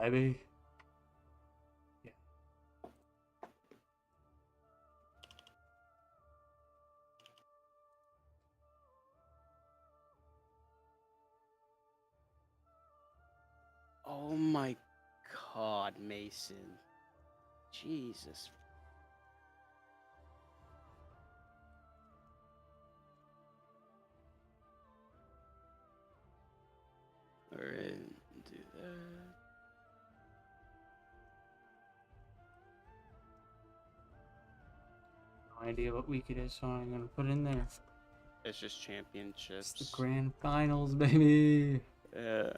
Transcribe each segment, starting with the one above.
Baby. Yeah. Oh my God, Mason. Jesus. Alright, do that. No idea what week it is, so I'm gonna put in there. It's just It's the championships. grand finals, baby. Yeah.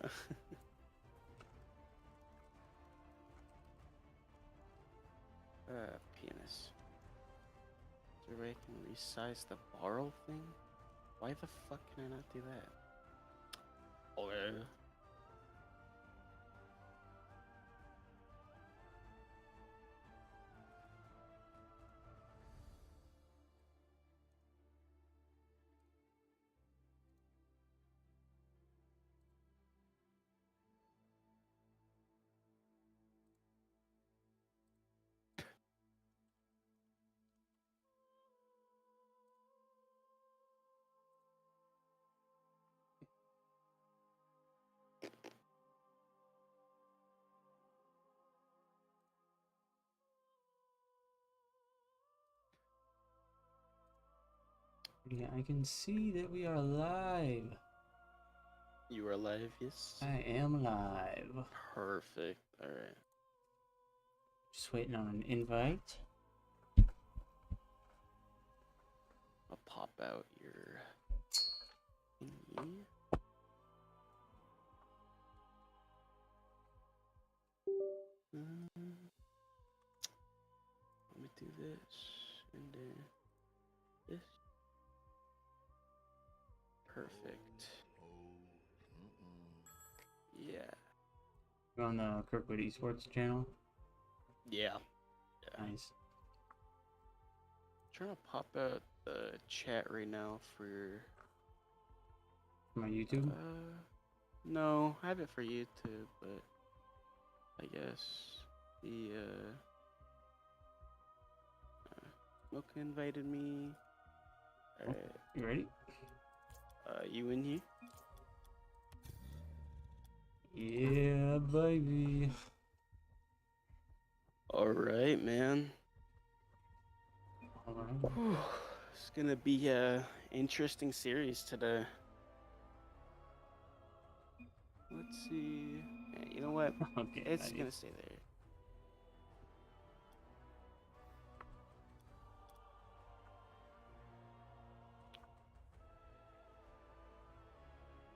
Penis. So I can resize the borrow thing? Why the fuck can I not do that? Okay. Yeah, I can see that we are live. You are live, yes? I am live. Perfect. Alright. Just waiting on an invite. I'll pop out your thingy. Let me do this and then this. Perfect. Yeah. You're on the Kirkwood eSports channel. Yeah. Yeah. Nice. Trying to pop out the chat right now for My YouTube. no, I have it for YouTube, but I guess the Mocha invited me. Alright. You ready? You in here? Yeah, baby. Alright, man. Alright. Whew. It's gonna be a interesting series today. Let's see. Yeah, you know what? Okay, It's buddy. gonna stay there.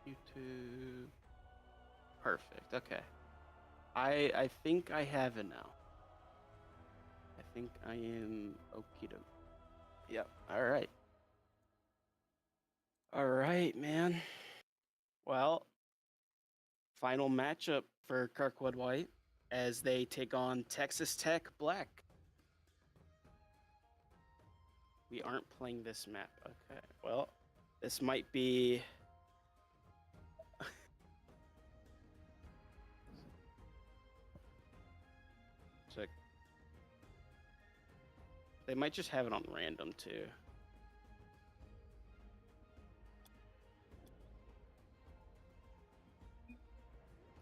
YouTube. Perfect. Okay. I think I have it now. I think I am okie doke. Yep. All right. All right, man. Well, final matchup for Kirkwood White as they take on Texas Tech Black. We aren't playing this map. Okay. Well, this might be. Check. They might just have it on random too.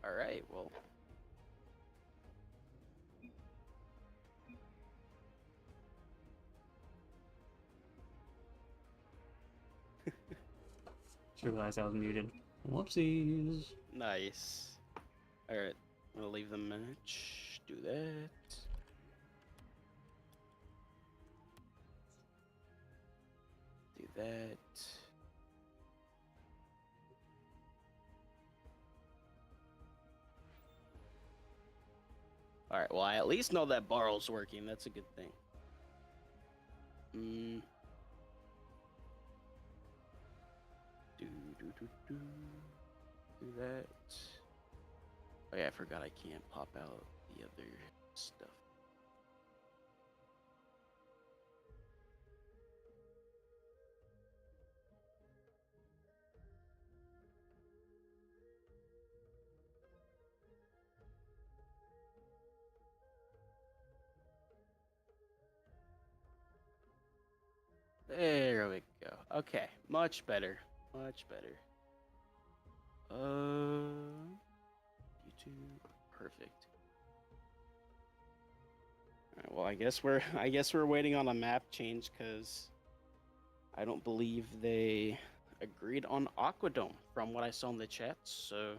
All right. Well. Just realized I was muted. Whoopsies. Nice. All right. I'm gonna leave the match. Do that. Do that. All right. Well, I at least know that borrow's working. That's a good thing. Do that. Oh yeah, I forgot I can't pop out the other stuff. There we go. Okay, much better. Much better. YouTube. Perfect. All right, well, I guess we're waiting on a map change because I don't believe they agreed on Aquadome from what I saw in the chat. So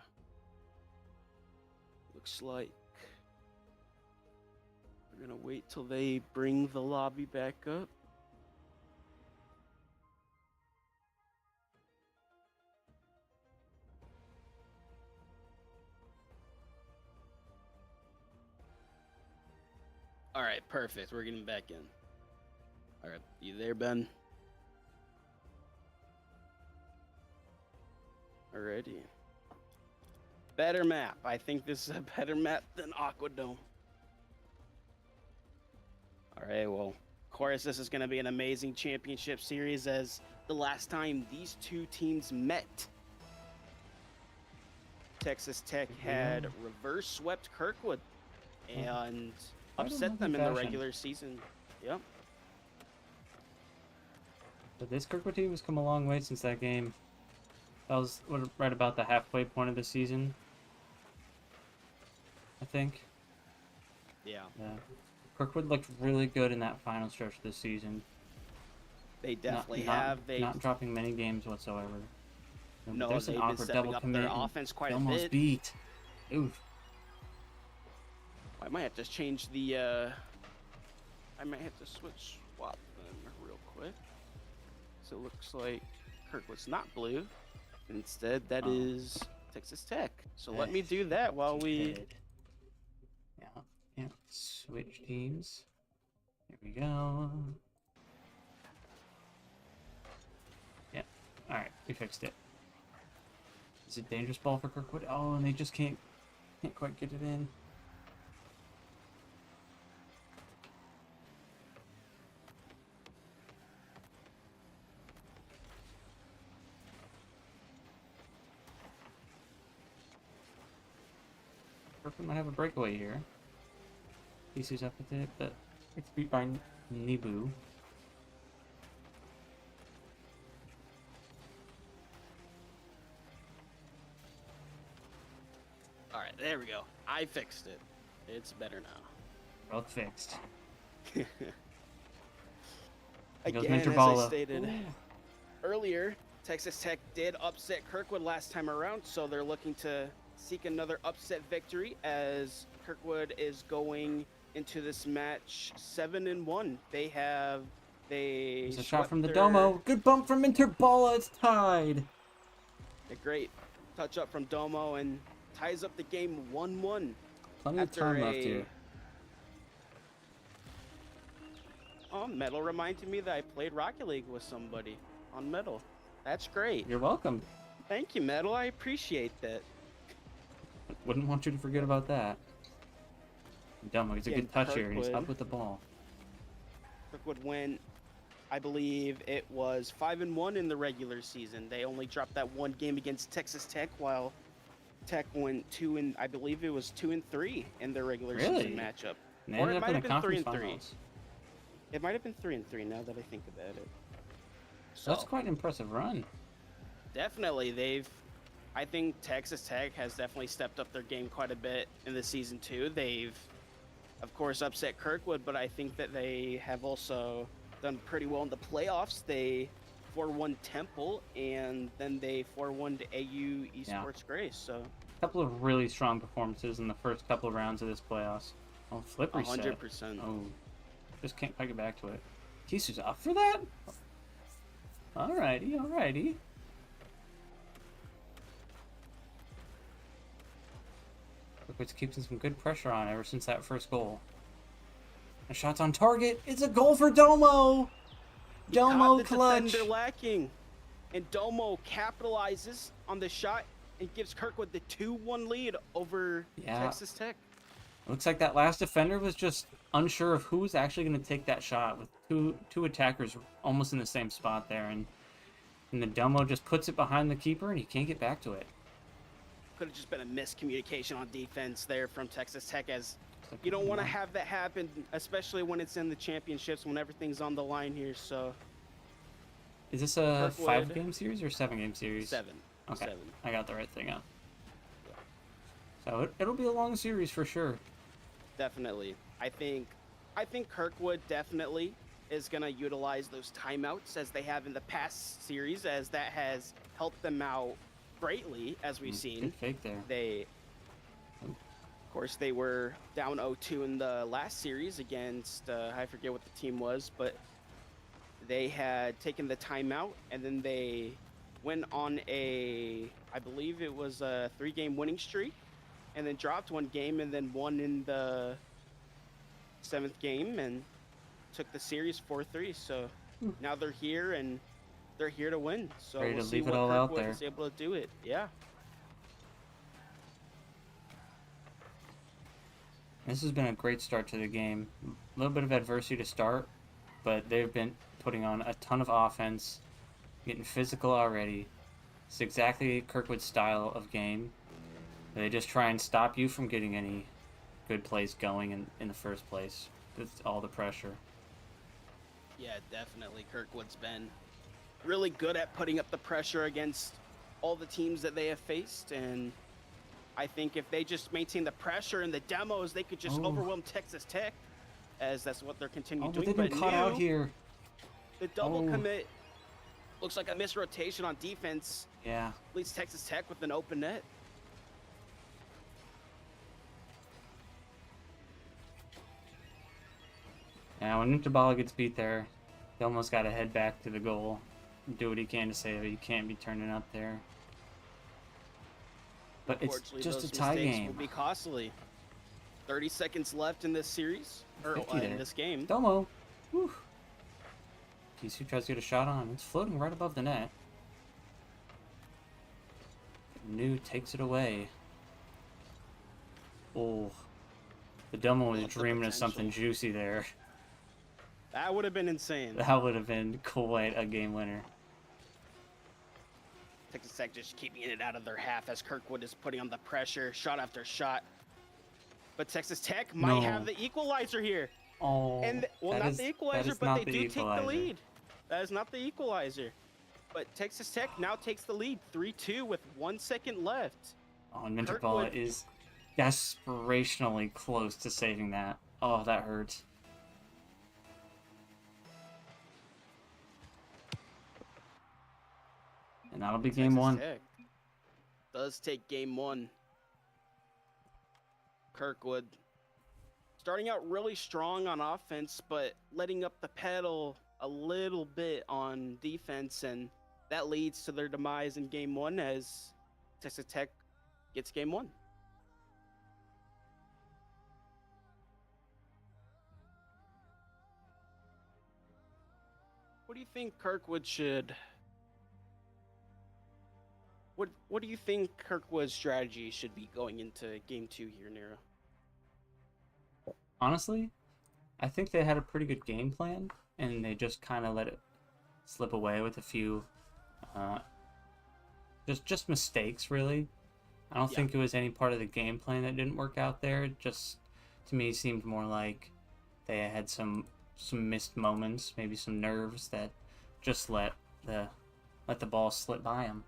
looks like we're gonna wait till they bring the lobby back up. All right, perfect. We're getting back in. All right, you there, Ben? Alrighty. Better map. I think this is a better map than Aquadome. All right, well, of course, this is going to be an amazing championship series as the last time these two teams met. Texas Tech had reverse swept Kirkwood and upset them in the regular season. Yep. But this Kirkwood team has come a long way since that game. That was right about the halfway point of the season, I think. Yeah. Kirkwood looked really good in that final stretch of the season. They definitely have. Not dropping many games whatsoever. No, there's they've an been awkward stepping double up commit. their offense quite a Almost bit. beat. Oof. I might have to change the. I might have to swap them real quick. So it looks like Kirkwood's not blue. Instead, that is Texas Tech. So let me do that while we. Yeah. Switch teams. Here we go. Yeah. All right, we fixed it. Is it dangerous ball for Kirkwood? Oh, and they just can't quite get it in. Kirkwood might have a breakaway here. He's up with it, but it's beat by Nibu. All right, there we go. I fixed it. It's better now. Both fixed. Again, as I stated earlier, Texas Tech did upset Kirkwood last time around, so they're looking to seek another upset victory as Kirkwood is going into this match 7-1. There's a shot from the Domo. Good bump from Interbala. It's tied. A great touch up from Domo and ties up the game 1-1. Plenty of time left here. Oh, Metal reminded me that I played Rocket League with somebody on Metal. That's great. You're welcome. Thank you, Metal. I appreciate that. Wouldn't want you to forget about that. Domo gets a good touch here, and he's up with the ball. Kirkwood went, I believe it was 5-1 in the regular season. They only dropped that one game against Texas Tech, while Tech went 2-3 in their regular season matchup. Or it might have been 3-3. It might have been 3-3 now that I think about it. So that's quite an impressive run. Definitely, I think Texas Tech has definitely stepped up their game quite a bit in the season too. They've, of course, upset Kirkwood, but I think that they have also done pretty well in the playoffs. They 4-1 Temple, and then they 4-1 to AU eSports Grace. So a couple of really strong performances in the first couple of rounds of this playoffs. Oh, flip reset. 100%. Oh, just can't quite get back to it. Kisu's up for that? Alrighty. Kirkwood's keeping some good pressure on ever since that first goal. A shot's on target. It's a goal for Domo. Domo clutch. Defender lacking, and Domo capitalizes on the shot and gives Kirkwood the 2-1 lead over Texas Tech. Looks like that last defender was just unsure of who was actually going to take that shot, with two attackers almost in the same spot there, and the Domo just puts it behind the keeper and he can't get back to it. Could have just been a miscommunication on defense there from Texas Tech, as you don't want to have that happen, especially when it's in the championships, when everything's on the line here. So Is this a Kirkwood 5-game series or 7-game series? 7. Okay, 7. I got the right thing up. So it'll be a long series for sure. Definitely. I think Kirkwood definitely is going to utilize those timeouts as they have in the past series, as that has helped them out greatly, as we've seen. Good fake there. Of course, they were down 0-2 in the last series against, I forget what the team was, but they had taken the timeout, and then they went on I believe it was a 3-game winning streak, and then dropped 1 game, and then won in the 7th game, and took the series 4-3. So now they're here, and they're here to win. So Ready we'll to see leave it what all out Kirkwood there. is able to do it. Yeah. This has been a great start to the game. A little bit of adversity to start, but they've been putting on a ton of offense, getting physical already. It's exactly Kirkwood's style of game. They just try and stop you from getting any good plays going in the first place with all the pressure. Yeah, definitely. Kirkwood's been really good at putting up the pressure against all the teams that they have faced, and I think if they just maintain the pressure in the demos, they could just overwhelm Texas Tech, as that's what they're continuing But doing. they've been caught out here. The double commit looks like a misrotation on defense. Yeah. Leads Texas Tech with an open net. Now, when Interbala gets beat there, he almost got to head back to the goal, do what he can to save it. He can't be turning up there. But it's just a tie game. Will be costly. 30 seconds left in this series, or in this game. Domo. Whew. Kisu tries to get a shot on. It's floating right above the net. New takes it away. Oh. The Domo was dreaming of something juicy there. That would have been insane. That would have been quite a game winner. Texas Tech just keeping it out of their half as Kirkwood is putting on the pressure, shot after shot. But Texas Tech might have the equalizer here. Oh, and not the equalizer, but they do take the lead. That is not the equalizer. But Texas Tech now takes the lead, 3-2 with 1 second left. Oh, and Interbala is desperationally close to saving that. Oh, that hurts. And that'll be game one. Tech does take game one. Kirkwood starting out really strong on offense, but letting up the pedal a little bit on defense, and that leads to their demise in game one as Texas Tech gets game one. What do you think Kirkwood should... What do you think Kirkwood's strategy should be going into game two here, Nero? Honestly, I think they had a pretty good game plan, and they just kind of let it slip away with a few just mistakes, really. I don't think it was any part of the game plan that didn't work out there. It just, to me, seemed more like they had some missed moments, maybe some nerves that just let the ball slip by them.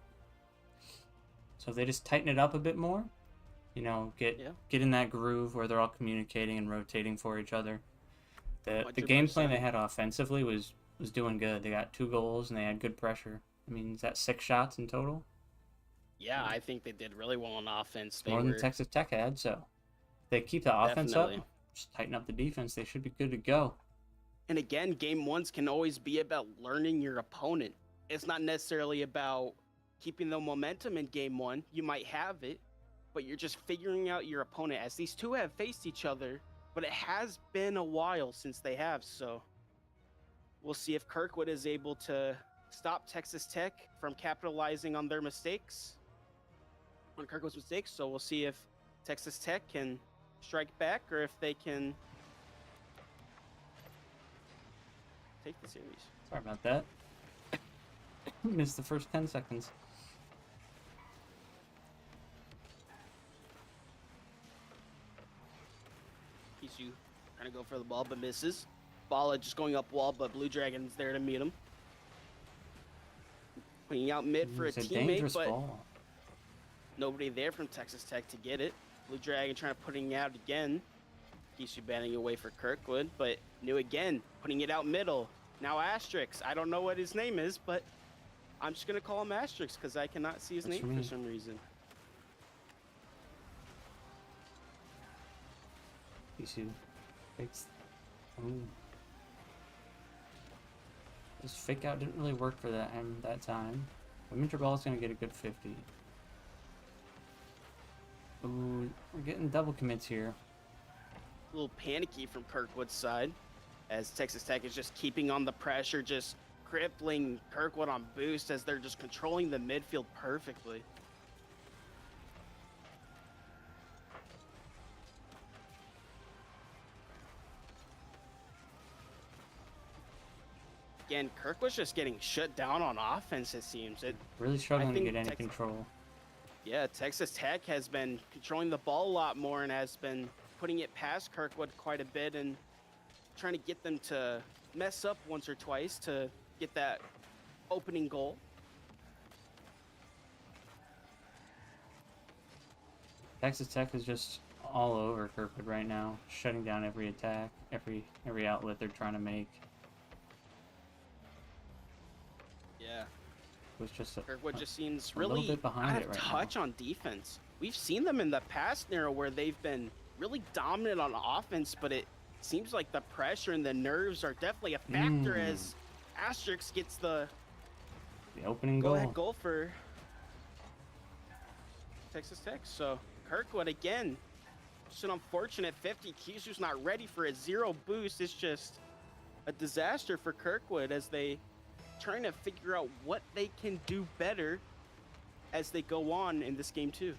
So if they just tighten it up a bit more, you know, get in that groove where they're all communicating and rotating for each other. The game plan they had offensively was doing good. They got 2 goals and they had good pressure. I mean, is that 6 shots in total? Yeah, I think they did really well on offense. More than Texas Tech had, so if they keep the offense up, just tighten up the defense, they should be good to go. And again, game ones can always be about learning your opponent. It's not necessarily about keeping the momentum in game one. You might have it, but you're just figuring out your opponent, as these two have faced each other, but it has been a while since they have. So we'll see if Kirkwood is able to stop Texas Tech from capitalizing on their mistakes, on Kirkwood's mistakes. So we'll see if Texas Tech can strike back or if they can take the series. Sorry about that. Missed the first 10 seconds. Kisu trying to go for the ball, but misses. Bala just going up wall, but Blue Dragon's there to meet him. putting out mid for a It's a teammate, dangerous but ball. nobody there from Texas Tech to get it. Blue Dragon trying to putting it out again. Kisu batting away for Kirkwood, but New again, putting it out middle. Now Asterix. I don't know what his name is, but I'm just going to call him Asterix because I cannot see his That's name for me. for some reason. Kisu fakes. Ooh. This fake out didn't really work for him that time. But Minter Ball is going to get a good 50. Ooh, we're getting double commits here. A little panicky from Kirkwood's side as Texas Tech is just keeping on the pressure, just crippling Kirkwood on boost as they're just controlling the midfield perfectly. Again, Kirkwood's just getting shut down on offense, it seems. Really struggling to think get any control. Yeah, Texas Tech has been controlling the ball a lot more and has been putting it past Kirkwood quite a bit and trying to get them to mess up once or twice to get that opening goal. Texas Tech is just all over Kirkwood right now, shutting down every attack, every outlet they're trying to make. Yeah. It was just Kirkwood just seems a little really bit behind out it of right touch now. on defense. We've seen them in the past, Nero, where they've been really dominant on offense, but it seems like the pressure and the nerves are definitely a factor as Asterix gets the opening go-ahead goal. goal for Texas Tech. So Kirkwood again, just an unfortunate 50. Kisu's not ready for a 0 boost. It's just a disaster for Kirkwood as they trying to figure out what they can do better as they go on in this game too.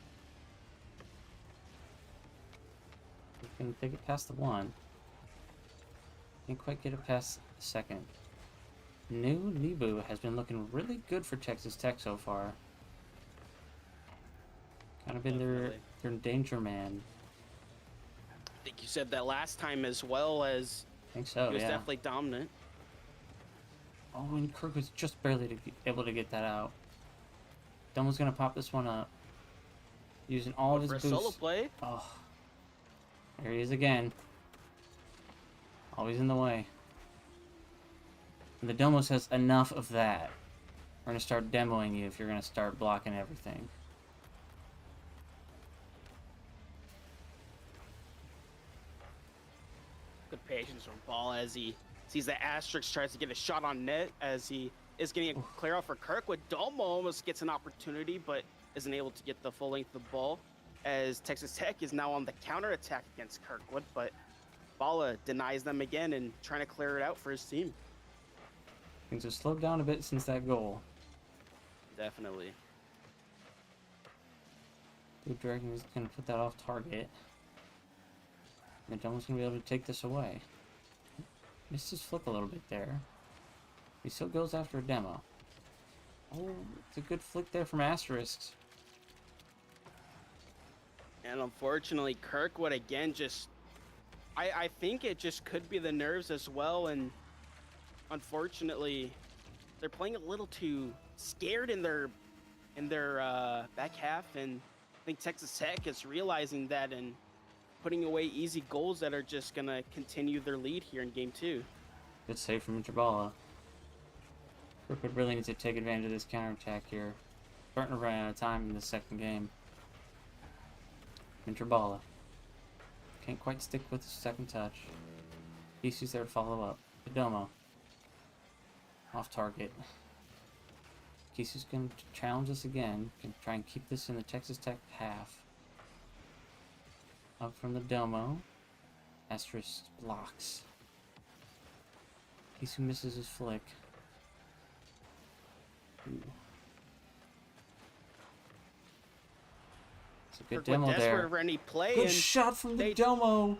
We can take it past the 1. Can't quite get it past the 2nd. New Nebu has been looking really good for Texas Tech so far. Kind of been their danger man. I think you said that last time as well, as I think so, he was yeah. definitely dominant. Oh, and Kirk was just barely able to get that out. Domo's gonna pop this one up. Using all of his For a boosts. solo play. Oh. There he is again. Always in the way. And the Domo says enough of that. We're gonna start demoing you if you're gonna start blocking everything. Good patience from Ball as he sees that Asterix tries to get a shot on net as he is getting a clear out for Kirkwood. Domo almost gets an opportunity, but isn't able to get the full length of the ball as Texas Tech is now on the counter attack against Kirkwood, but Bala denies them again and trying to clear it out for his team. Things have slowed down a bit since that goal. Definitely. Blue Dragon is gonna put that off target. And the Domo's gonna be able to take this away. Missed his flick a little bit there. He still goes after a demo. Oh, it's a good flick there from Asterisks. And unfortunately, Kirkwood again just... I think it just could be the nerves as well, and unfortunately, they're playing a little too scared in their back half, and I think Texas Tech is realizing that and putting away easy goals that are just gonna continue their lead here in game 2. Good save from Interbala. Kirkwood really needs to take advantage of this counterattack here. Starting to run out of time in the second game. Interbala. Can't quite stick with the second touch. Kisu's there to follow up. Domo. Off target. Kisu's going to challenge us again. Can try and keep this in the Texas Tech half. Up from the Domo. Asterisk blocks. Kisu misses his flick. Ooh. It's a good Kirkwood demo desperate there. for any play, Good and shot from the they- Domo.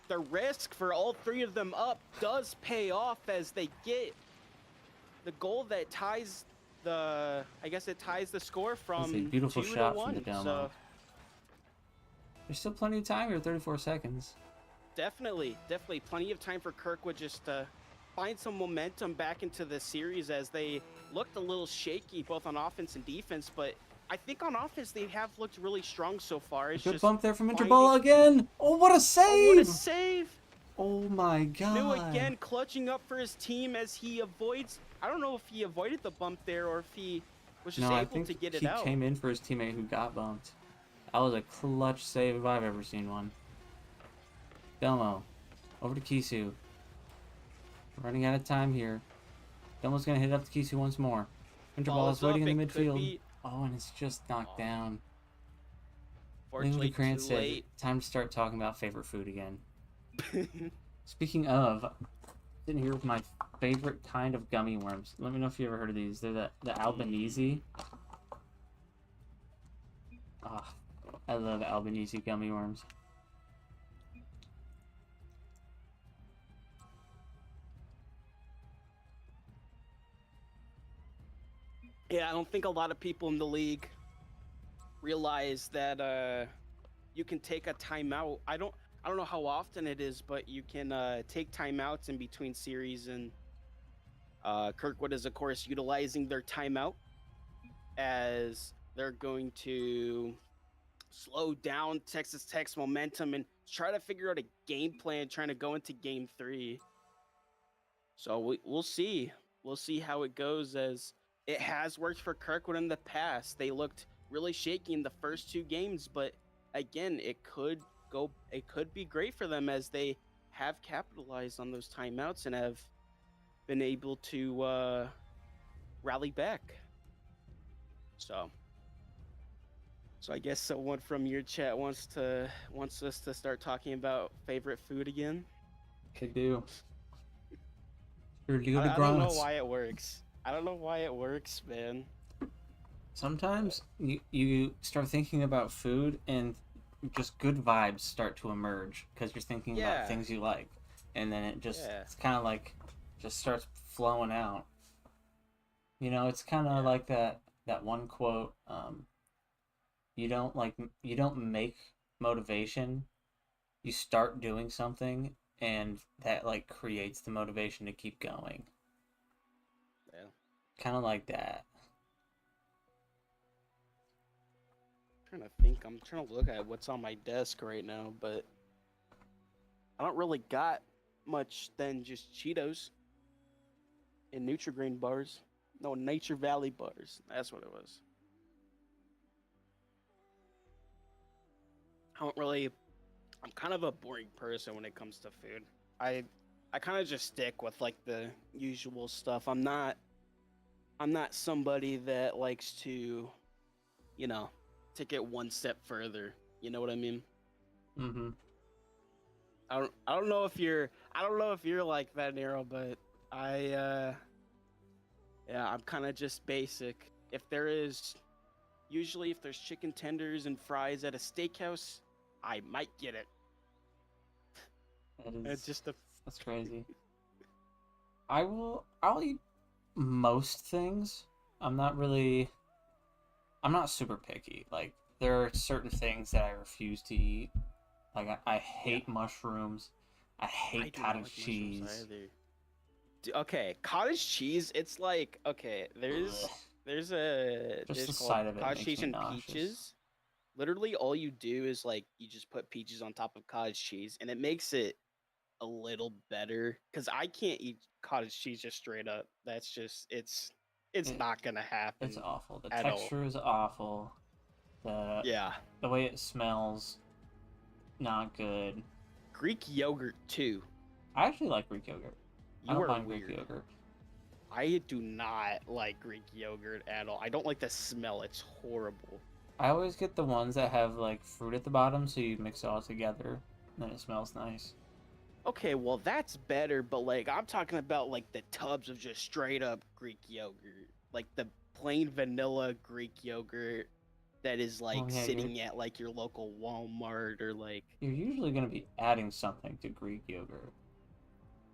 the risk for all 3 of them up does pay off as they get the goal that ties the, I guess it ties the score from That's a beautiful 2 shot to 1. from the Domo. So There's still plenty of time here, 34 seconds. definitely plenty of time for Kirkwood just to find some momentum back into the series as they looked a little shaky both on offense and defense, but I think on offense they have looked really strong so far. It's Good just bump there from finding... Interball again. Oh, what a Oh, what a save! save! Oh my New god. again clutching up for his team as he avoids... I don't know if he avoided the bump there or if he was just No, I able think to get it he out. came in for his teammate who got bumped. That was a clutch save if I've ever seen one. Delmo. Over to Kisu. Running out of time here. Delmo's going to hit up to Kisu once more. Interball is waiting in the midfield. Oh, and it's just knocked down. Fortunately, Krantz too said, late. time to start talking about favorite food again. Speaking of, sitting here with my favorite kind of gummy worms. Let me know if you ever heard of these. They're the Albanese. Ah, I love Albanese gummy worms. Yeah, I don't think a lot of people in the league realize that you can take a timeout. I don't know how often it is, but you can take timeouts in between series, and Kirkwood is of course utilizing their timeout as they're going to slow down Texas Tech's momentum and try to figure out a game plan trying to go into game 3. So we'll see. We'll see how it goes, as it has worked for Kirkwood in the past. They looked really shaky in the first 2 games, but again, it could be great for them as they have capitalized on those timeouts and have been able to rally back. So I guess someone from your chat wants us to start talking about favorite food again. Could do. I don't know why it works. I don't know why it works, man. Sometimes you start thinking about food and just good vibes start to emerge because you're thinking about things you like, and then it's kind of like just starts flowing out. You know, it's kind of like that one quote. You don't make motivation. You start doing something, and that like creates the motivation to keep going. Yeah. Kind of like that. I'm trying to think. I'm trying to look at what's on my desk right now, but I don't really got much than just Cheetos and Nutri-Grain bars. No, Nature Valley bars. That's what it was. I'm kind of a boring person when it comes to food. I kind of just stick with like the usual stuff. I'm not somebody that likes to, take it one step further. You know what I mean? Mm-hmm. I don't know if you're like that, Nero, but I'm kind of just basic. If there's chicken tenders and fries at a steakhouse, I might get it. That's crazy. I'll eat most things. I'm not super picky. Like, there are certain things that I refuse to eat. Like, I hate mushrooms. I hate cottage cheese. Okay, cottage cheese, it's like, okay, there's a Just the called sight of it cottage makes cheese me and nauseous. peaches. Literally all you do is like you just put peaches on top of cottage cheese and it makes it a little better, because I can't eat cottage cheese just straight up. That's just it's not gonna happen. It's awful. The at texture all. is awful. The way it smells, not good. Greek yogurt too. I actually like Greek yogurt. I don't mind weird. Greek yogurt. I do not like Greek yogurt at all. I don't like the smell. It's horrible. I always get the ones that have like fruit at the bottom, so you mix it all together, and then it smells nice. Okay, well that's better, but like I'm talking about like the tubs of just straight up Greek yogurt, like the plain vanilla Greek yogurt that is like sitting at like your local Walmart or like. You're usually gonna be adding something to Greek yogurt,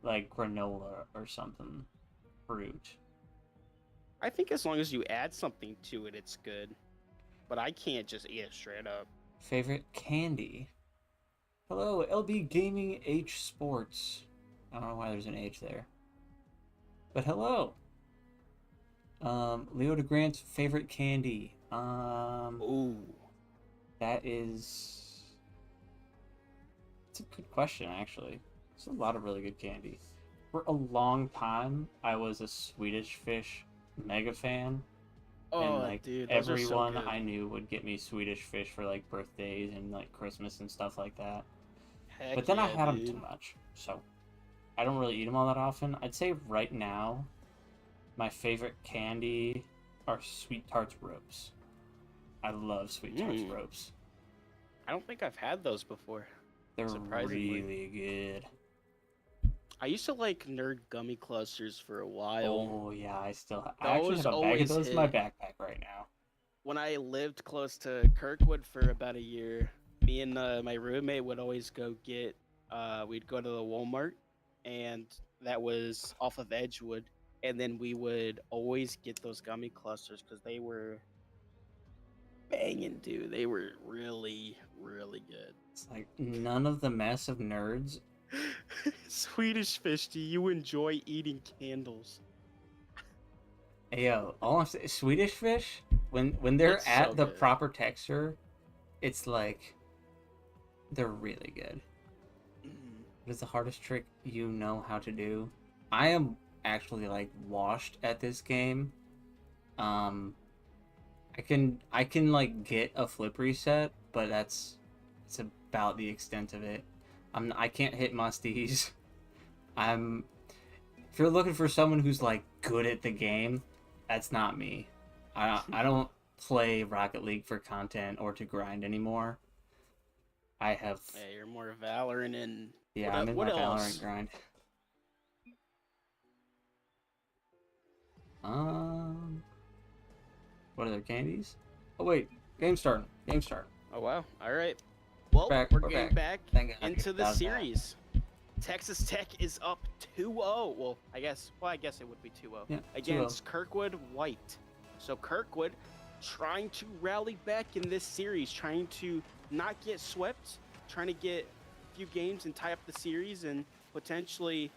like granola or something, fruit. I think as long as you add something to it, it's good. But I can't just eat it straight up. Favorite candy? Hello, LB Gaming H Sports. I don't know why there's an H there. But hello. Leo DeGrant's favorite candy. Ooh. That is. It's a good question, actually. There's a lot of really good candy. For a long time, I was a Swedish Fish mega fan, and Oh, like dude, those are so everyone good. I knew would get me Swedish Fish for like birthdays and like Christmas and stuff like that. Heck But then I yeah, had them too dude. much, so I don't really eat them all that often. I'd say right now, my favorite candy are Sweet Tarts Ropes. I love Sweet Tarts Mm. Ropes. I don't think I've had those before, They're surprisingly. really good. I used to like nerd gummy clusters for a while. Oh yeah, I actually Those have a bag of always those in my hit. backpack right now. When I lived close to Kirkwood for about a year, me and my roommate would always go get. We'd go to the Walmart, and that was off of Edgewood, and then we would always get those gummy clusters because they were banging, dude. They were really, really good. It's like none of the mess of nerds. Swedish Fish, do you enjoy eating candles? Yo, all I'm saying, Swedish Fish, when they're It's so at the good. proper texture, it's like they're really good. Mm. What is the hardest trick you know how to do? I am actually like washed at this game. Um, I can like get a flip reset, but it's about the extent of it. I can't hit musties. I'm If you're looking for someone who's like good at the game, that's not me. I don't play Rocket League for content or to grind anymore. I have Yeah, you're more Valorant and Yeah, I'm in what my Valorant else? grind. Um, what other candies? Oh wait, game starting. Game start. Oh wow. All right. Well, Back. we're We're getting back. back Thank God. into the That was bad. series. Texas Tech is up 2-0. Well, I guess it would be 2-0 Yeah, 2-0. against Kirkwood White. So Kirkwood trying to rally back in this series, trying to not get swept, trying to get a few games and tie up the series and potentially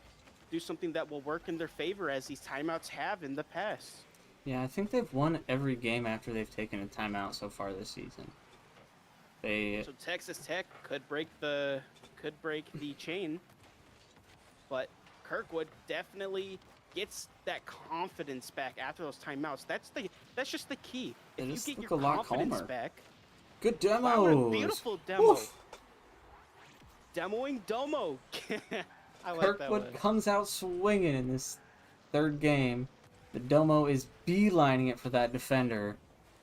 do something that will work in their favor as these timeouts have in the past. Yeah, I think they've won every game after they've taken a timeout so far this season. They So Texas Tech could break the chain, but Kirkwood definitely gets that confidence back after those timeouts. That's just the key. they If you just get look your a lot confidence calmer. back, Good wow, what a demos. beautiful demo. Woof. Demoing Domo. I like that Kirkwood one. comes out swinging in this third game. The Domo is beelining it for that defender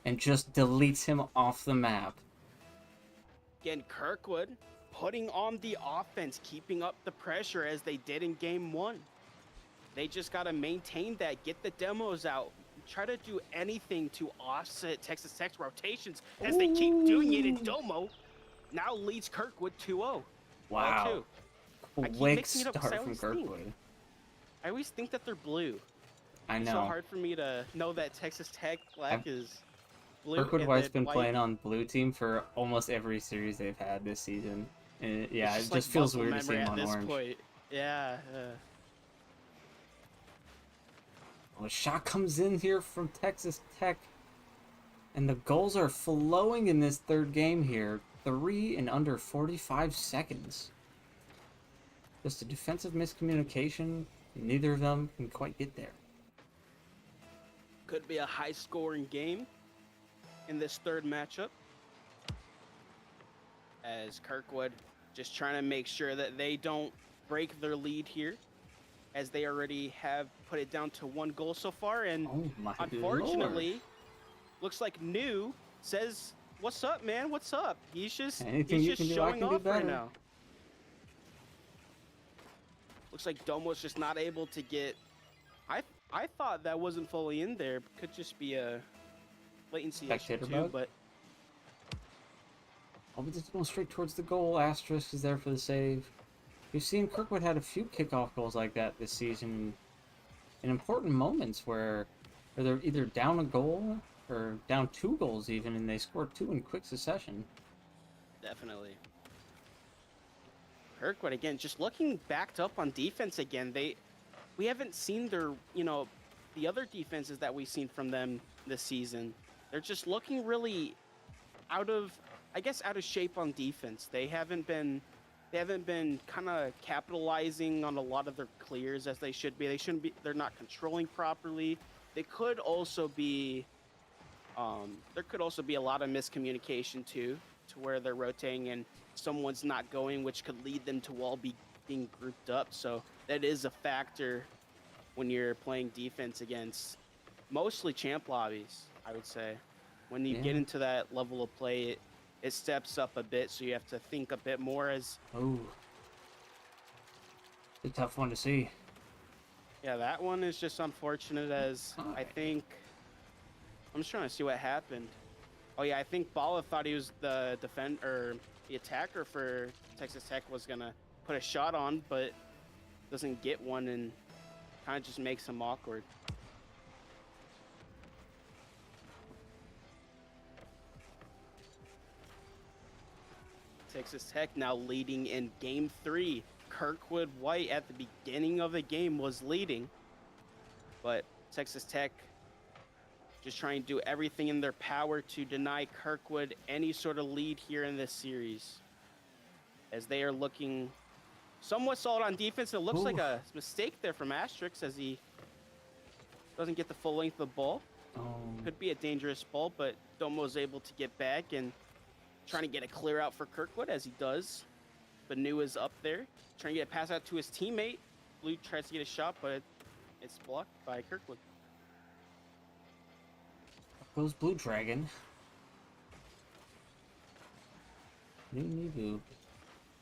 and just deletes him off the map. Again, Kirkwood putting on the offense, keeping up the pressure as they did in game one. They just got to maintain that, get the demos out, try to do anything to offset Texas Tech's rotations as they keep doing it in Ooh. Domo. Now leads Kirkwood 2-0. Wow. 2. I keep Quick mixing it up because start from Kirkwood. I always think that they're blue. I It's so know. hard for me to know that Texas Tech black I've, is blue Kirkwood and White's then been white. playing on blue team for almost every series they've had this season. And It's yeah, it just like just feels muscle weird to see memory him at on this orange. point. Yeah. Well, a shot comes in here from Texas Tech. And the goals are flowing in this third game here. 3 in under 45 seconds. Just a defensive miscommunication. Neither of them can quite get there. Could be a high scoring game in this third matchup. As Kirkwood just trying to make sure that they don't break their lead here, as they already have put it down to 1 goal so far. And Oh my unfortunately, lord. looks like New says, "What's up, man? What's up?" He's just Anything you can do, I showing can do off right better. now. Looks like Domo's just not able to get. I thought that wasn't fully in there. Could just be a latency issue Spectator too, bug. but Oh, but it's going straight towards the goal. Asterisk is there for the save. We've seen Kirkwood had a few kickoff goals like that this season in important moments where they're either down a goal or down 2 goals even, and they score 2 in quick succession. definitely. Kirkwood again, just looking backed up on defense again. we haven't seen their, the other defenses that we've seen from them this season. They're just looking really out of, I guess, out of shape on defense. They haven't been kind of capitalizing on a lot of their clears as they should be. They shouldn't be. They're not controlling properly. They could also be. There could also be a lot of miscommunication too, to where they're rotating and someone's not going, which could lead them to all be being grouped up. So that is a factor when you're playing defense against mostly champ lobbies, I would say. When you get Yeah. into that level of play, it steps up a bit, so you have to think a bit more as, Oh, it's a tough one to see. yeah, that one is just unfortunate as I Alright. think, I'm just trying to see what happened. Oh yeah, I think Bala thought he was the or the attacker for Texas Tech was gonna put a shot on, but doesn't get one and kind of just makes him awkward. Texas Tech now leading in game 3. Kirkwood White at the beginning of the game was leading, but Texas Tech just trying to do everything in their power to deny Kirkwood any sort of lead here in this series, as they are looking somewhat solid on defense. It looks like a mistake there from Asterix as he doesn't get the full length of the ball. Could be a dangerous ball, but Domo's able to get back and trying to get a clear out for Kirkwood as he does. Banu is up there, trying to get a pass out to his teammate. Blue tries to get a shot, but it's blocked by Kirkwood. Up goes Blue Dragon. New.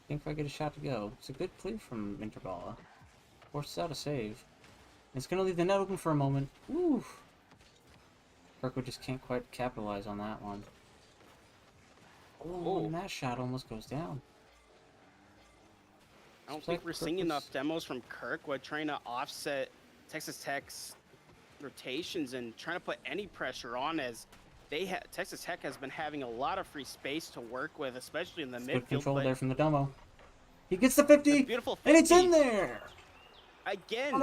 Think if I get a shot to go. It's a good clear from Interbala. Forces out a save. It's gonna leave the net open for a moment. Woo! Kirkwood just can't quite capitalize on that one. Oh, and that shot almost goes down. I don't think we're seeing enough demos from Kirkwood trying to offset Texas Tech's rotations and trying to put any pressure on, as Texas Tech has been having a lot of free space to work with, especially in the midfield. Good control there from the Domo. He gets the 50, beautiful 50. And it's in there! Again,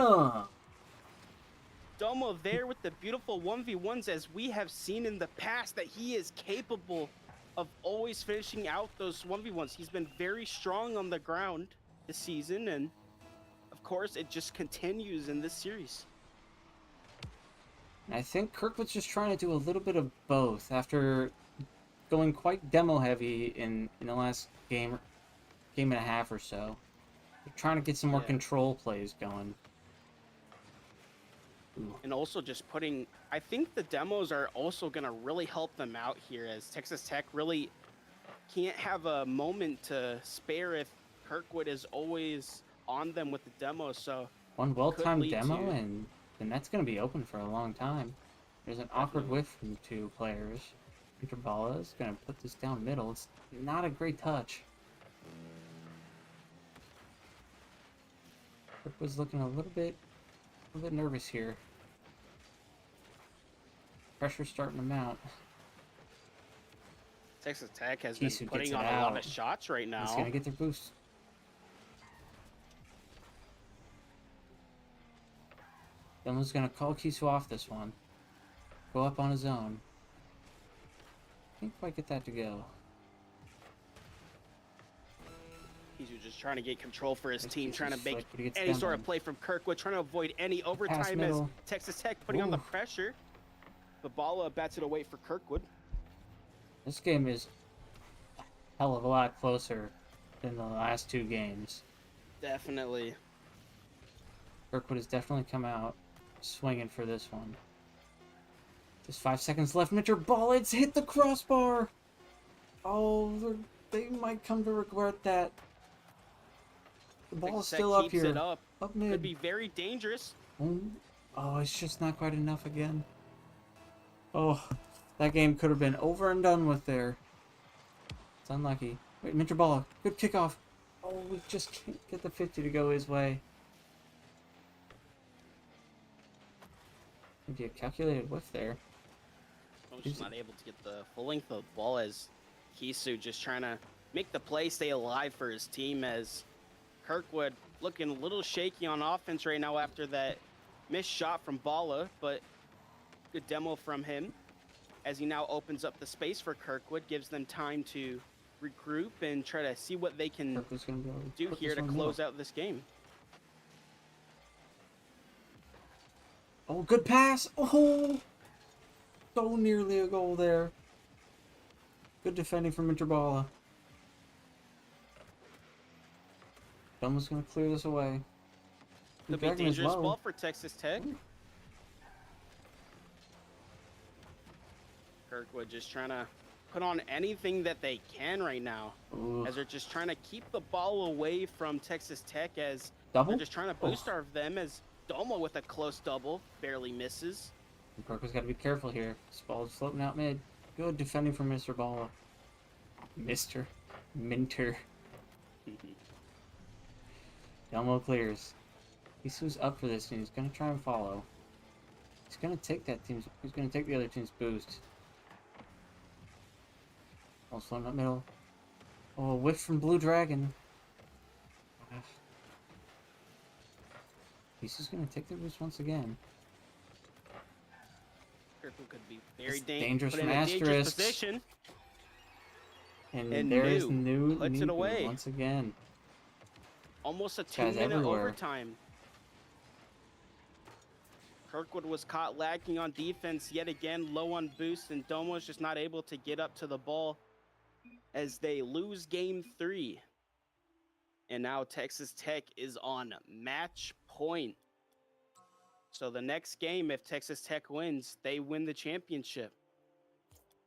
Domo there with the beautiful 1v1s, as we have seen in the past that he is capable of always finishing out those 1v1s. He's been very strong on the ground this season, and of course it just continues in this series. I think Kirkwood's just trying to do a little bit of both after going quite demo heavy in the last game and a half or so. They're trying to get some more control plays going. Ooh. And also just I think the demos are also going to really help them out here, as Texas Tech really can't have a moment to spare if Kirkwood is always on them with the demo. So one well-timed demo and the net's going to be open for a long time. There's an awkward whiff from the two players. Interbala is going to put this down middle. It's not a great touch. Kirkwood's looking a little bit nervous here. Pressure's starting to mount. Texas Tech has Kisu been putting on a lot of shots right now. He's going to get their boost. Someone's going to call Kisu off this one. Go up on his own. Can't quite get that to go. He's just trying to get control for his team, trying to make like any sort of play from Kirkwood, trying to avoid any overtime as Texas Tech putting on the pressure. The ball bats it away for Kirkwood. This game is a hell of a lot closer than the last two games. Definitely. Kirkwood has definitely come out swinging for this one. Just 5 seconds left. Mitcher ball. It's hit the crossbar. Oh, they might come to regret that. The ball's still up here. Up mid. Could be very dangerous. Oh, it's just not quite enough again. Oh, that game could have been over and done with there. It's unlucky. Wait, Mitcher ball. Good kickoff. Oh, we just can't get the 50 to go his way. Maybe a calculated whiff there. I'm just not able to get the full length of the ball, as Kisu just trying to make the play stay alive for his team, as Kirkwood looking a little shaky on offense right now after that missed shot from Bala, but good demo from him as he now opens up the space for Kirkwood, gives them time to regroup and try to see what they can Kirkwood's gonna be able to do put here this to one close middle. out this game. Oh, good pass. Oh, so nearly a goal there. Good defending from Interbala. Domo's gonna clear this away. Could be a Dragon is dangerous low. ball for Texas Tech. Kirkwood just trying to put on anything that they can right now, Ooh. as they're just trying to keep the ball away from Texas Tech, as Double? they're just trying to boost them, as Domo with a close double barely misses. Parker's got to be careful here. This ball is floating out mid. Good defending from Mr. Bala. Mr. Minter. Domo clears. He's up for this, and he's gonna try and follow. He's gonna take that team's. He's gonna take the other team's boost. Ball's floating up middle. Oh, a whiff from Blue Dragon. He's just gonna take the boost once again. Kirkwood could be very dangerous put from in a dangerous Asterisk. position. And there is new puts it away once again. Almost a Guy's 2-minute everywhere. overtime. Kirkwood was caught lacking on defense yet again, low on boost, and Domo's just not able to get up to the ball as they lose game 3. And now Texas Tech is on match point. So the next game, if Texas Tech wins, they win the championship.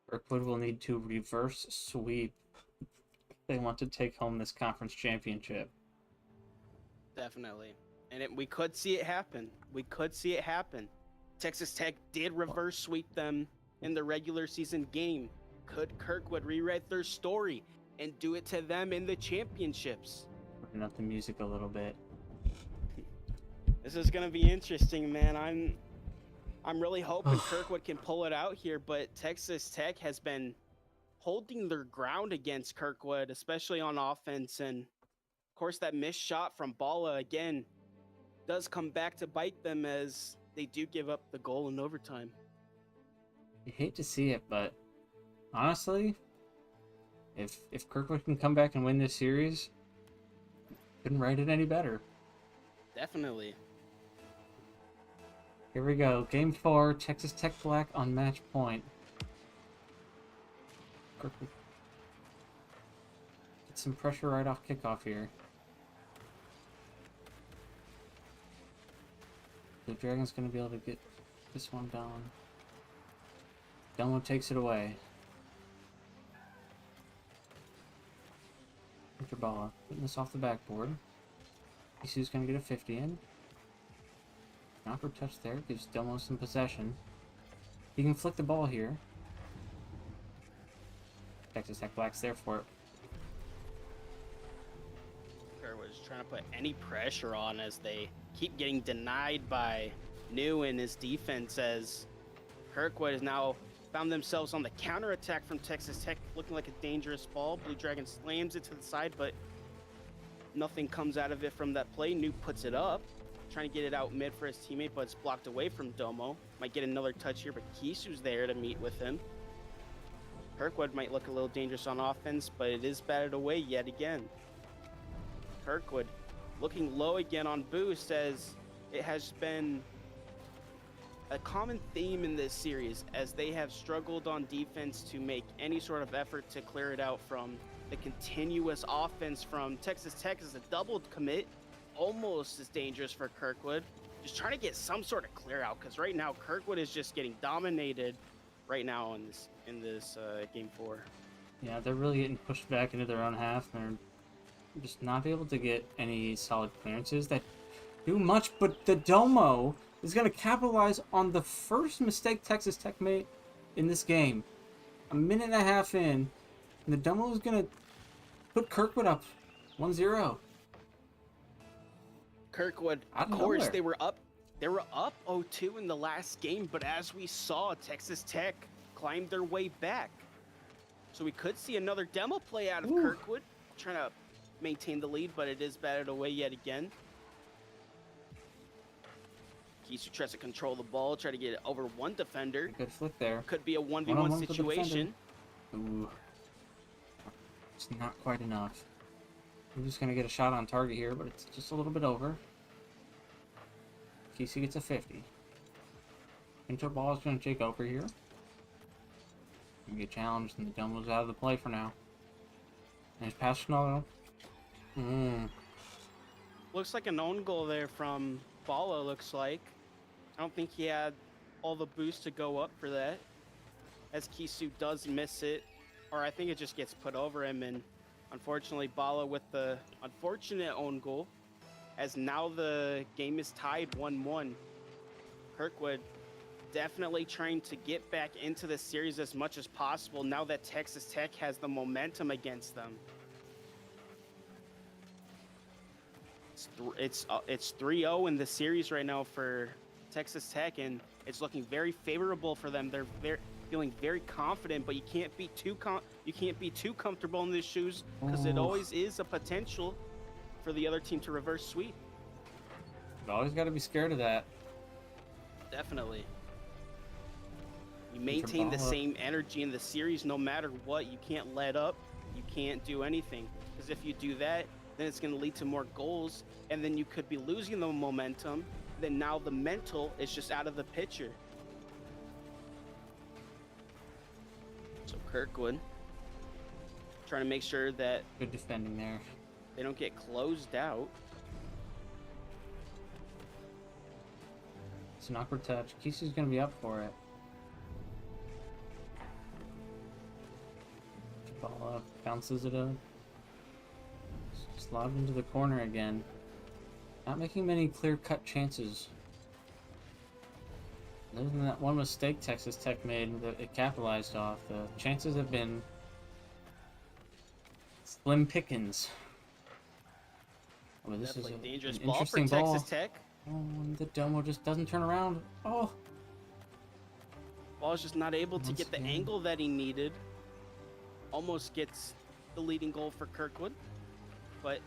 Kirkwood will need to reverse sweep if they want to take home this conference championship. Definitely. And we could see it happen. We could see it happen. Texas Tech did reverse sweep them in the regular season game. Could Kirkwood rewrite their story and do it to them in the championships? Turn up the music a little bit. This is going to be interesting, man. I'm really hoping Kirkwood can pull it out here, but Texas Tech has been holding their ground against Kirkwood, especially on offense. And of course, that missed shot from Bala again does come back to bite them as they do give up the goal in overtime. You hate to see it, but honestly, if Kirkwood can come back and win this series, couldn't write it any better. Definitely. Here we go. Game 4, Texas Tech Black on match point. Kirkwood. Get some pressure right off kickoff here. The Dragon's going to be able to get this one down. Domo takes it away. Interbala putting this off the backboard. Isu's going to get a 50 in. Awkward touch there, gives Domo some possession. He can flick the ball here. Texas Tech Black's there for it. Was trying to put any pressure on as they keep getting denied by New and his defense, as Kirkwood has now found themselves on the counterattack from Texas Tech, looking like a dangerous ball. Blue Dragon slams it to the side, but nothing comes out of it from that play. New puts it up, trying to get it out mid for his teammate, but it's blocked away from Domo. Might get another touch here, but Kisu's there to meet with him. Kirkwood might look a little dangerous on offense, but it is batted away yet again. Kirkwood looking low again on boost, as it has been a common theme in this series, as they have struggled on defense to make any sort of effort to clear it out from the continuous offense from Texas Tech. As a doubled commit, almost as dangerous for Kirkwood. Just trying to get some sort of clear out, because right now Kirkwood is just getting dominated right now in this game 4. Yeah, they're really getting pushed back into their own half, and they're just not able to get any solid clearances that do much. But the Domo is going to capitalize on the first mistake Texas Tech made in this game. A minute and a half in, and the Domo is going to put Kirkwood up 1-0. Kirkwood, of course, they were up 0-2 in the last game, but as we saw, Texas Tech climbed their way back. So we could see another demo play out of Kirkwood, trying to maintain the lead, but it is batted away yet again. Kisu tries to control the ball, try to get it over one defender. Good flip there. Could be a 1v1 One-on-one with the defender. situation. Ooh. It's not quite enough. We're just going to get a shot on target here, but it's just a little bit over. Kisu gets a 50. Interball is going to take over here. And get challenged, and the Domo's out of the play for now. Nice pass, Schnall. Looks like an own goal there from Bala, looks like. I don't think he had all the boost to go up for that. As Kisu does miss it, or I think it just gets put over him, and unfortunately Bala with the unfortunate own goal, as now the game is tied 1-1. Kirkwood definitely trying to get back into the series as much as possible now that Texas Tech has the momentum against them. It's 3-0 in the series right now for Texas Tech, and it's looking very favorable for them. They're feeling very confident, but you can't be too comfortable in these shoes, because it always is a potential for the other team to reverse sweep. You always got to be scared of that. Definitely. You maintain the same energy in the series no matter what. You can't let up. You can't do anything, because if you do that, then it's going to lead to more goals, and then you could be losing the momentum. Then now the mental is just out of the picture. So Kirkwood trying to make sure that good defending there. They don't get closed out. It's an awkward touch. Kisu's going to be up for it. Ball up, bounces it up. Lobbed into the corner again. Not making many clear-cut chances. Other than that one mistake Texas Tech made that it capitalized off, the chances have been slim pickings. Oh, this Definitely is dangerous an ball for interesting ball. Texas Tech. Oh, and the Domo just doesn't turn around. Oh! Ball's just not able to Once get the again. angle that he needed. Almost gets the leading goal for Kirkwood. But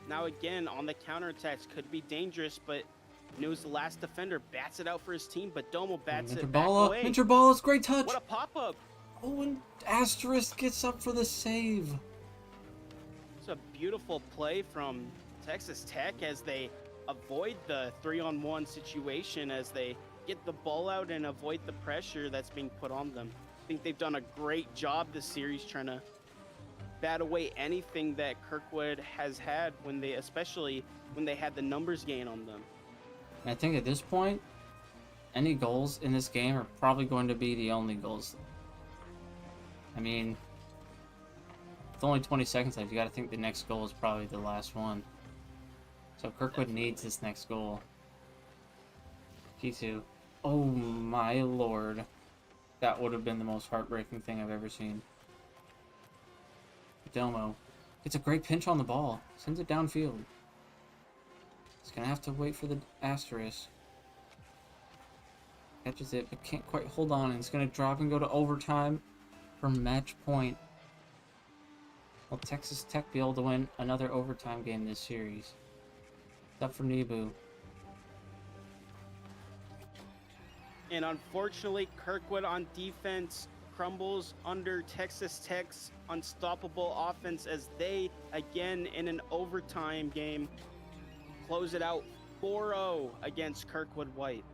now again, on the counterattacks, could be dangerous, but knows the last defender bats it out for his team, but Domo bats it back away. Minterballa's great touch! What a pop-up! Oh, and Asterisk gets up for the save. It's a beautiful play from Texas Tech as they avoid the 3-on-1 situation, as they get the ball out and avoid the pressure that's being put on them. I think they've done a great job this series trying to bat away anything that Kirkwood has had especially when they had the numbers gain on them. I think at this point, any goals in this game are probably going to be the only goals. I mean, with only 20 seconds left, you got to think the next goal is probably the last one. So Kirkwood needs this next goal. Kisu. Oh my lord. That would have been the most heartbreaking thing I've ever seen. Domo gets a great pinch on the ball. Sends it downfield. He's going to have to wait for the asterisk. Catches it, but can't quite hold on. And it's going to drop and go to overtime for match point. Will Texas Tech be able to win another overtime game this series? It's up for Nebu. And unfortunately, Kirkwood on defense crumbles under Texas Tech's unstoppable offense as they, again in an overtime game, close it out 4-0 against Kirkwood White.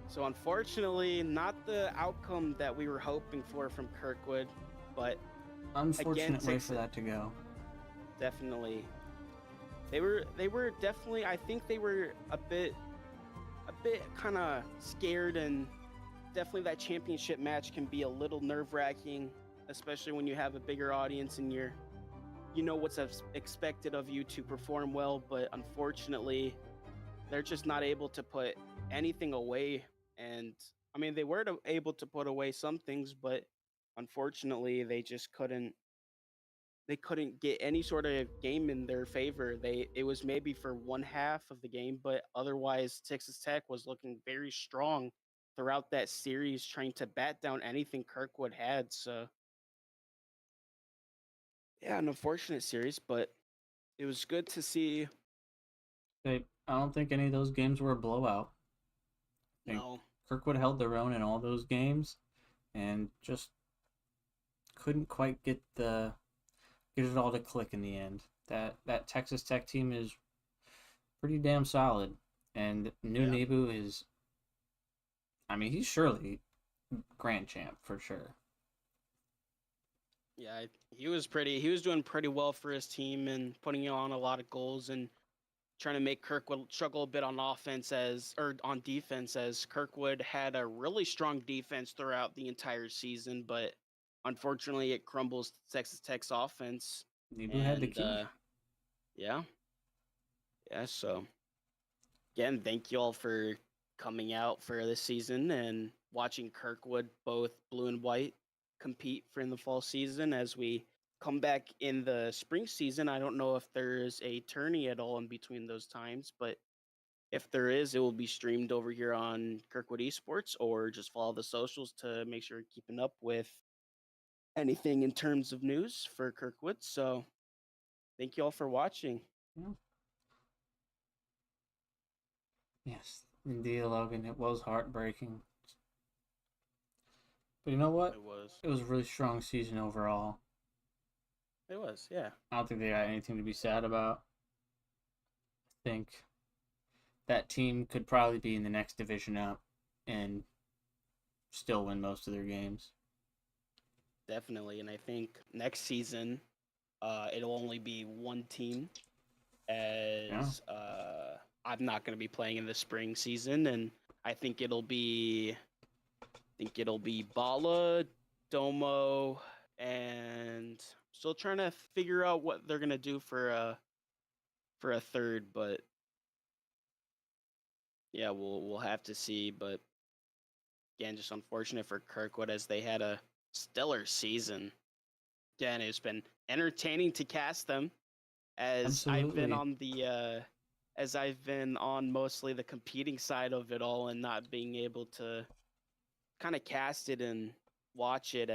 So unfortunately, not the outcome that we were hoping for from Kirkwood, but Unfortunate again, way for that to go. Definitely. They were definitely, I think they were a bit kind of scared, and definitely that championship match can be a little nerve-wracking, especially when you have a bigger audience and you know what's expected of you to perform well, but unfortunately they're just not able to put anything away. And I mean, they were able to put away some things, but unfortunately they just couldn't get any sort of game in their favor. It was maybe for one half of the game, but otherwise Texas Tech was looking very strong throughout that series, trying to bat down anything Kirkwood had. So yeah, an unfortunate series, but it was good to see. I don't think any of those games were a blowout. I think No, Kirkwood held their own in all those games and just couldn't quite get it all to click in the end. That Texas Tech team is pretty damn solid, and New yeah, Nebu is. I mean, he's surely grand champ for sure. yeah, he was pretty. He was doing pretty well for his team and putting on a lot of goals and trying to make Kirkwood struggle a bit on offense or on defense, as Kirkwood had a really strong defense throughout the entire season, but unfortunately it crumbles to Texas Tech's offense. Nebu had the And key. yeah, yeah. So again, thank you all for coming out for this season and watching Kirkwood, both blue and white, compete for in the fall season. As we come back in the spring season, I don't know if there's a tourney at all in between those times, but if there is, it will be streamed over here on Kirkwood eSports, or just follow the socials to make sure you're keeping up with anything in terms of news for Kirkwood. So thank you all for watching. Yeah. Yes, indeed, Logan. It was heartbreaking, but you know what? It was. It was a really strong season overall. It was, yeah. I don't think they got anything to be sad about. I think that team could probably be in the next division up and still win most of their games. Definitely. And I think next season, it'll only be one team, Yeah. as I'm not going to be playing in the spring season, and I think it'll be Bala, Domo, and still trying to figure out what they're gonna do for a third, but yeah, we'll have to see. But again, just unfortunate for Kirkwood, as they had a stellar season. Again, it's been entertaining to cast them, as Absolutely. I've been on mostly the competing side of it all, and not being able to kind of cast it and watch it.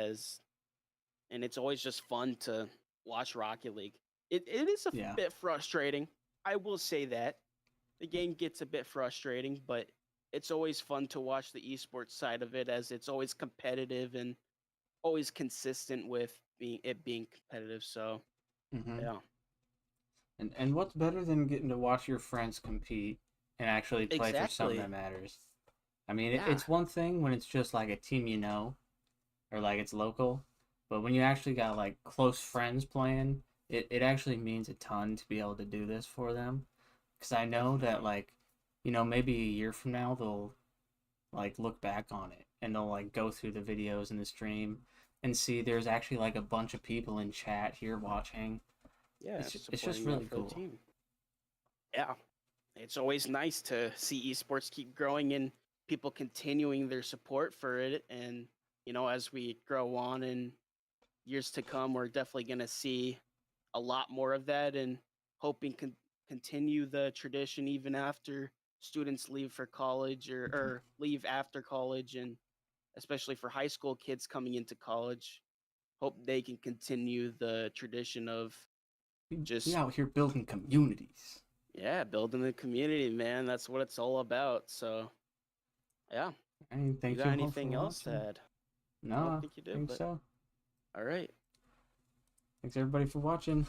And it's always just fun to watch Rocket League. It is a Yeah. bit frustrating. I will say that. The game gets a bit frustrating, but it's always fun to watch the esports side of it, as it's always competitive and always consistent with being competitive. So Mm-hmm. yeah. And what's better than getting to watch your friends compete and actually play for something Exactly. that matters? I mean, Yeah. it's one thing when it's just like a team or like it's local, but when you actually got like close friends playing, it actually means a ton to be able to do this for them. Because I know that Definitely. like, maybe a year from now they'll like look back on it and they'll like go through the videos in the stream and see there's actually like a bunch of people in chat here watching. Yeah, It's just supporting really for the cool. team. Yeah. It's always nice to see esports keep growing and people continuing their support for it. And as we grow on in years to come, we're definitely going to see a lot more of that, and hoping continue the tradition even after students leave for college, or leave after college, and especially for high school kids coming into college. Hope they can continue the tradition of We just, out here building communities. yeah, building the community, man. That's what it's all about. So, yeah. I You thank got you all for anything else to watching. add? No, I don't I think you do, think but so. all right. Thanks everybody for watching.